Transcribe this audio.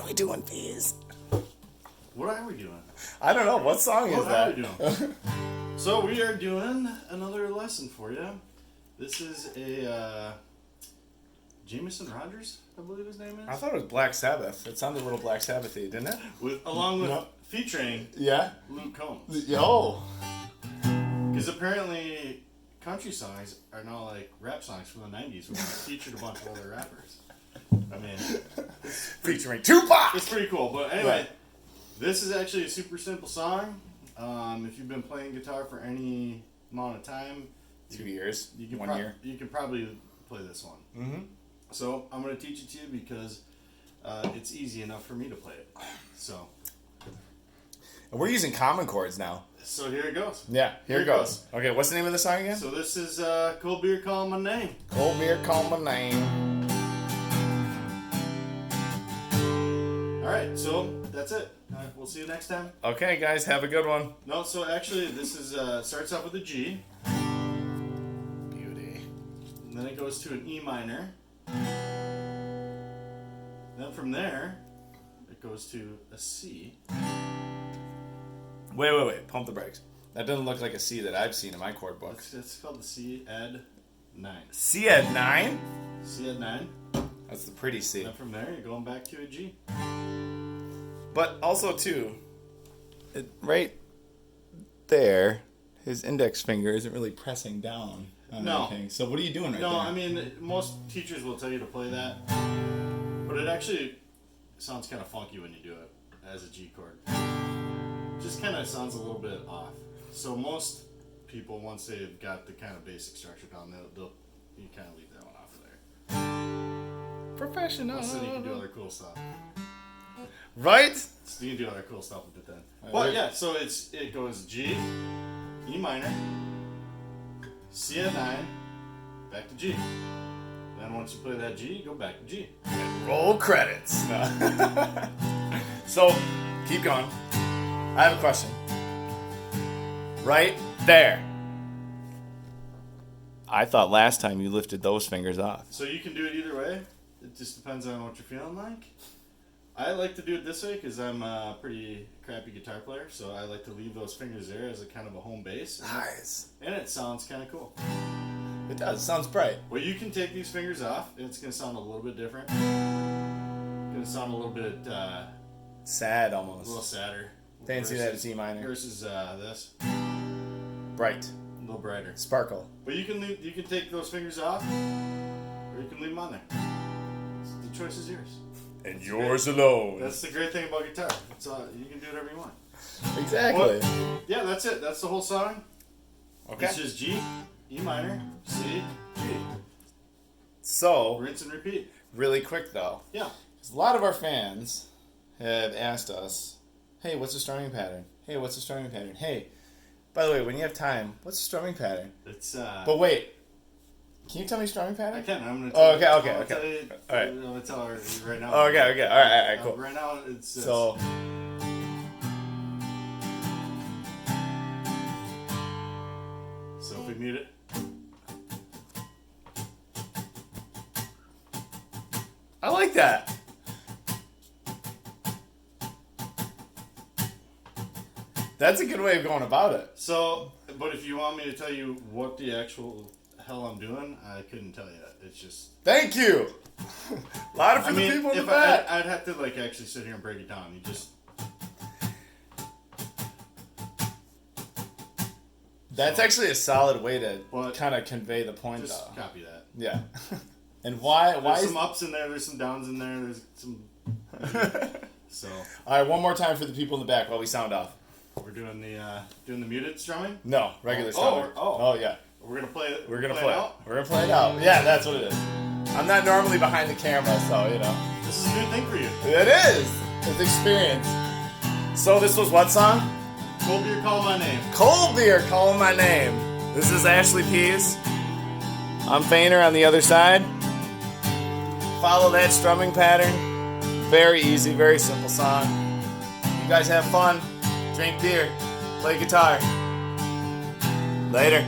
we doing, Peas? What are we doing? I don't know. What song is that? What are we doing? So we are doing another lesson for you. This is a Jameson Rodgers, I believe his name is. I thought it was Black Sabbath. It sounded a little Black Sabbath-y, didn't it? Along with featuring Luke Combs. Yo. Because apparently country songs are now like rap songs from the 90s when they featured a bunch of other rappers. I mean, featuring Tupac! It's pretty cool. But anyway, this is actually a super simple song. If you've been playing guitar for any amount of time, 2 years, you can 1 year, you can probably play this one. Mm-hmm. So I'm going to teach it to you because it's easy enough for me to play it. So. And we're using common chords now. So here it goes. Yeah, here it goes. Okay, what's the name of the song again? So this is Cold Beer Calling My Name. Cold Beer Calling My Name. Alright, so that's it. We'll see you next time. Okay, guys, have a good one. No, so actually this is starts off with a G. Beauty. And then it goes to an E minor. Then from there, it goes to a C. Wait. Pump the brakes. That doesn't look like a C that I've seen in my chord book. It's called the C Ed 9. C Ed 9? C Ed 9. That's the pretty C. And then from there, you're going back to a G. But also, too, right there, his index finger isn't really pressing down on anything. So what are you doing right there? No, I mean, most teachers will tell you to play that. But it actually sounds kind of funky when you do it as a G chord. Just kind of sounds a little bit off. So most people, once they've got the kind of basic structure down, you kind of leave that one off of there. Professional. So you can do other cool stuff. Right? So you can do other cool stuff with it then. But yeah, so it goes G, E minor, C at 9, back to G. Then once you play that G, you go back to G. And roll credits. No. So, keep going. I have a question. Right there. I thought last time you lifted those fingers off. So you can do it either way. It just depends on what you're feeling like. I like to do it this way because I'm a pretty crappy guitar player, so I like to leave those fingers there as a kind of a home base. Nice. And it sounds kind of cool. It does. It sounds bright. Well, you can take these fingers off, and it's going to sound a little bit different. It's going to sound a little bit... sad almost. A little sadder. Fancy that it's E minor. Versus this. Bright. A little brighter. Sparkle. But you can take those fingers off, or you can leave them on there. The choice is yours. And yours alone. That's the great thing about guitar. You can do whatever you want. Exactly. Well, yeah, that's it. That's the whole song. Okay. It's just G, E minor, C, G. So, rinse and repeat. Really quick though. Yeah. A lot of our fans have asked us, hey, what's the strumming pattern? Hey, what's the strumming pattern? Hey, by the way, when you have time, what's the strumming pattern? It's But wait, can you tell me strumming pattern? I can. I'm gonna. Tell okay. All right. I'm gonna tell her right now. Okay. All right. Cool. Right now, it's so. So if we mute it. I like that. That's a good way of going about it. So, but if you want me to tell you what the actual hell I'm doing, I couldn't tell you. It's just... Thank you! A lot of the people in the back. I'd have to actually sit here and break it down. You just... That's actually a solid way to kind of convey the point, just copy that. Yeah. And why? There's some ups in there. There's some downs in there. There's some... So... All right, one more time for the people in the back while we sound off. We're doing the muted strumming? No, regular strumming. Oh, yeah. We're gonna play it. We're gonna play it out. We're gonna play it out. Yeah, that's what it is. I'm not normally behind the camera, so you know. This is a new thing for you. It is. It's experience. So this was what song? Cold Beer Calling My Name. Cold Beer Calling My Name. This is Ashley Pease. I'm Fainer on the other side. Follow that strumming pattern. Very easy, very simple song. You guys have fun. Drink beer. Play guitar. Later.